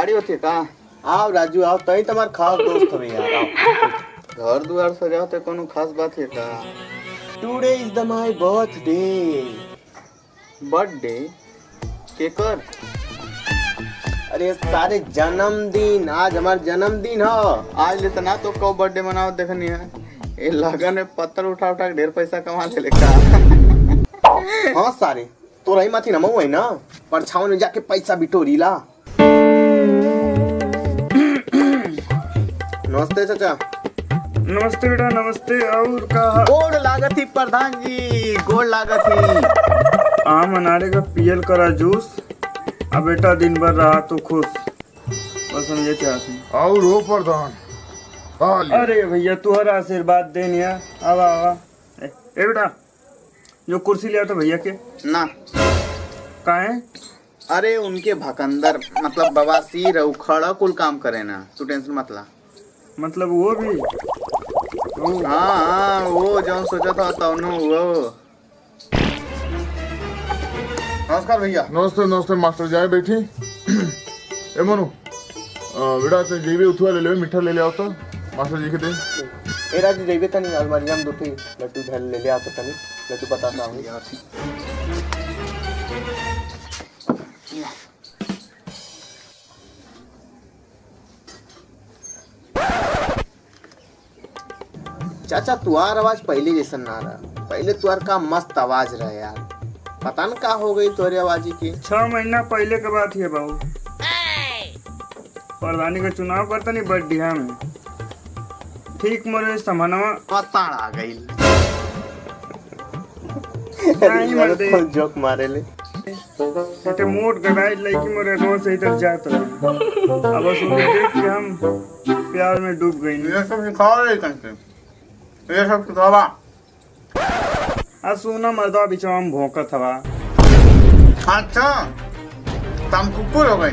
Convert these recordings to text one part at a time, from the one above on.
गाड़ी होती है का? आओ राजू आओ, तई तुम्हार खास दोस्त हवे यार आओ। घर दुआर सजाओ तो कोनो खास बात है का? Today is the my birthday. Birthday केकर? अरे सारे जन्मदिन, आज हमार जन्मदिन हो। आज ले तना तो कब बर्थडे मनाओ देखनी है। ये लगन में पत्थर उठा उठा के ढेर पैसा कमा ले का। हाँ सारे तो रही माथी नमो है ना, परछावन में जाके पैसा बिटोरी ला। नमस्ते चाचा। नमस्ते बेटा नमस्ते। और का गोड़ लागत ही प्रधान जी, गोड़ लागत ही। आम अनारे का पियल करा जूस। अब बेटा दिन भर रहा तो खुश, बस हम ये चाहते हैं। और हो प्रधान। अरे भैया तुहरा आशीर्वाद देनिया। आवा आवा। ए बेटा जो कुर्सी लिया था भैया के ना का है? अरे उनके भकंदर मतलब बवासीर उखड़ा कुल काम करे ना, तू टेंशन मत ला। मतलब वो भी हाँ वो जो सोचा था तौनो वो। नमस्कार भैया। नमस्ते नमस्ते मास्टर जाए बैठी। ए मनु बेटा ते जेबी उठवा ले ले, मीठा ले ले आओ तो मास्टर जी के दे। ए राजू जेबे तनी अलमारी में दूठी लड्डू धर ले ले आ तो तनी लड्डू बताता हूं यार। चाचा तुहार आवाज पहले जैसा ना रहा, पहले तुहार का मस्त आवाज रहा यार, पता न का हो गई तोरे आवाज की। 6 महीना पहले के बात है बाबू। प्रधानी का चुनाव करता नहीं बड्डिया में, ठीक मोरे समानवा पताड़ आ गई। नहीं मरदे जोक मारे ले। इते मोट गड़ाई लड़की मोरे रोज से इधर जात रहे। अब बस उन्हें देख के हम प्यार में डूब गई। ये सब सिखाओ रे कहीं से, ये सब सिखावा। आ सुना मर्दा बिचवा में भौंकत हवा। अच्छा तुम कुकुर हो गई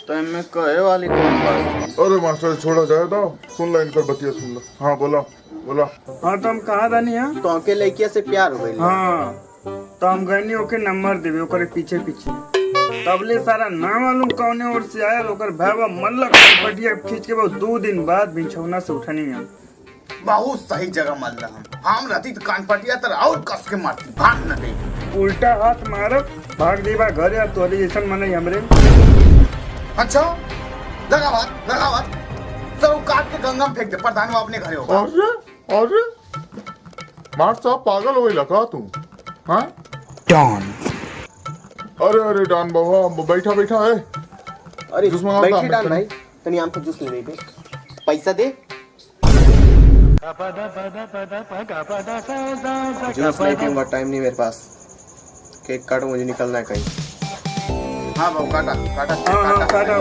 तो मैं कहे वाली कौन बात? अरे मास्टर छोड़ा जाए तो सुन ला, इनकर बतिया सुन ला। हाँ बोला बोला। हाँ तो हम कहा था नहीं है? तो के लड़किया से प्यार हो गई। हाँ तो हम गए ओके नंबर देवे ओकरे पीछे पीछे, तबले सारा ना मालूम कौने ओर से आया ओकर भावा मल्लक पटिया खींच के बहुत 2 दिन बाद बिछौना से उठनी है। बहुत सही जगह मल रहा हम रहती तो कान पटिया तर और कस के मारती, भाग न दे। उल्टा हाथ मारब भाग देबा घर या तोरी जैसन मने हमरे। अच्छा लगावत सब काट के गंगा में फेंक दे, प्रधान वो अपने घरे होगा। अरे मास्टर साहब पागल हो गई लगा तू? हाँ डॉन। अरे अरे डॉन बाबा बैठा बैठा है। अरे जूस मंगाओ बैठी तो डाल भाई, तनी आम का जूस ले दे, पैसा दे। जूस नहीं पीऊंगा, टाइम नहीं मेरे पास। केक काटो, मुझे निकलना है कहीं। हाँ बाबू काटा काटा हाँ काटा तो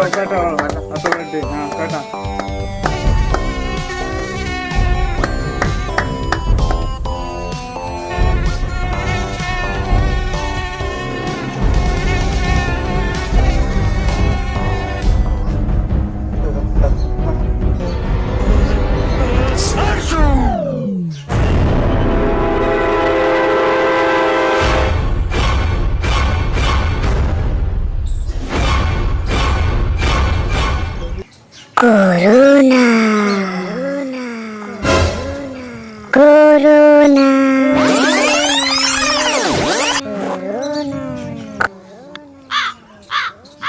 बर्थडे। हाँ काटा। Corona corona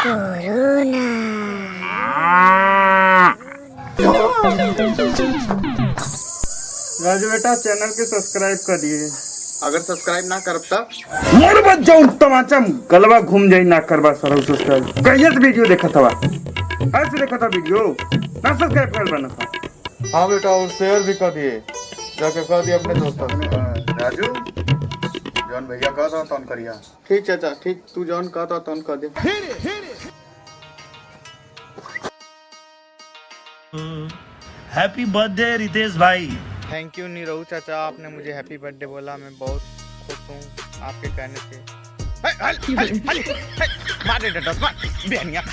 corona. राजू बेटा चैनल के सब्सक्राइब कर दिए। अगर सब्सक्राइब ना कर तब मोर बच जाऊं तमाचा गलवा घूम जाई ना करबा सर सब्सक्राइब। कहिए वीडियो देखा था, ऐसे देखा था वीडियो ना सब्सक्राइब कर बना था। हाँ बेटा और शेयर भी कर दिए, जाके कर दिए अपने दोस्तों ने। राजू जौन भैया कहता था तौन करिया। ठीक चाचा ठीक, तू जौन कहता तौन कर दे। हैप्पी बर्थडे रितेश भाई। थैंक यू नीरव चाचा, आपने मुझे हैप्पी बर्थडे बोला, मैं बहुत खुश हूँ आपके कहने से। मार दे डंडा, मार बेहनिया खा।